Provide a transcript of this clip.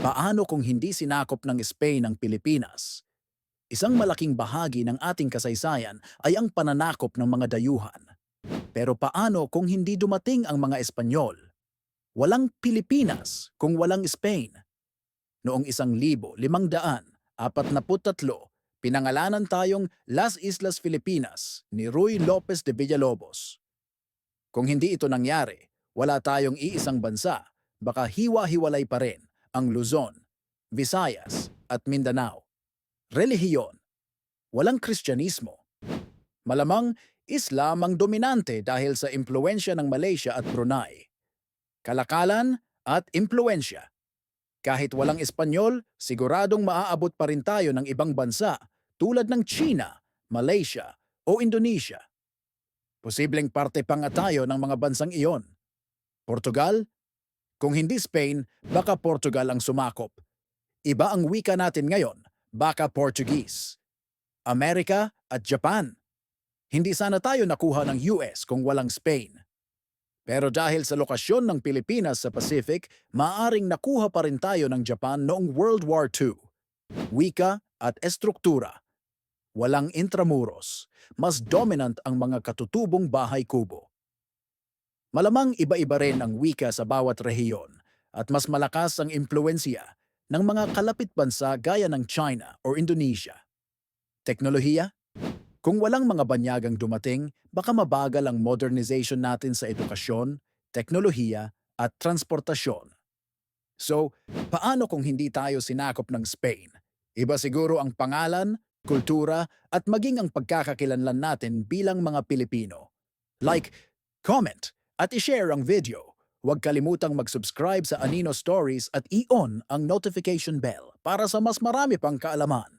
Paano kung hindi sinakop ng Spain ang Pilipinas? Isang malaking bahagi ng ating kasaysayan ay ang pananakop ng mga dayuhan. Pero paano kung hindi dumating ang mga Espanyol? Walang Pilipinas kung walang Spain. Noong 1543, pinangalanan tayong Las Islas Filipinas ni Ruy Lopez de Villalobos. Kung hindi ito nangyari, wala tayong iisang bansa, baka hiwa-hiwalay pa rin ang Luzon, Visayas at Mindanao. Relihiyon, walang Kristyanismo. Malamang Islam ang dominante dahil sa impluensya ng Malaysia at Brunei. Kalakalan at impluensya. Kahit walang Espanyol, siguradong maaabot pa rin tayo ng ibang bansa tulad ng China, Malaysia o Indonesia. Posibleng parte pa nga tayo ng mga bansang iyon. Portugal? Kung hindi Spain, baka Portugal ang sumakop. Iba ang wika natin ngayon, baka Portuguese. Amerika at Japan. Hindi sana tayo nakuha ng US kung walang Spain. Pero dahil sa lokasyon ng Pilipinas sa Pacific, maaring nakuha pa rin tayo ng Japan noong World War II. Wika at estruktura. Walang intramuros. Mas dominant ang mga katutubong bahay kubo. Malamang iba-iba rin ang wika sa bawat rehiyon at mas malakas ang impluensya ng mga kalapit bansa gaya ng China o Indonesia. Teknolohiya? Kung walang mga banyagang dumating, baka mabagal ang modernization natin sa edukasyon, teknolohiya at transportasyon. So, paano kung hindi tayo sinakop ng Spain? Iba siguro ang pangalan, kultura at maging ang pagkakakilanlan natin bilang mga Pilipino. Like, comment at i-share ang video. Huwag kalimutang mag-subscribe sa Anino Stories at i-on ang notification bell para sa mas marami pang kaalaman.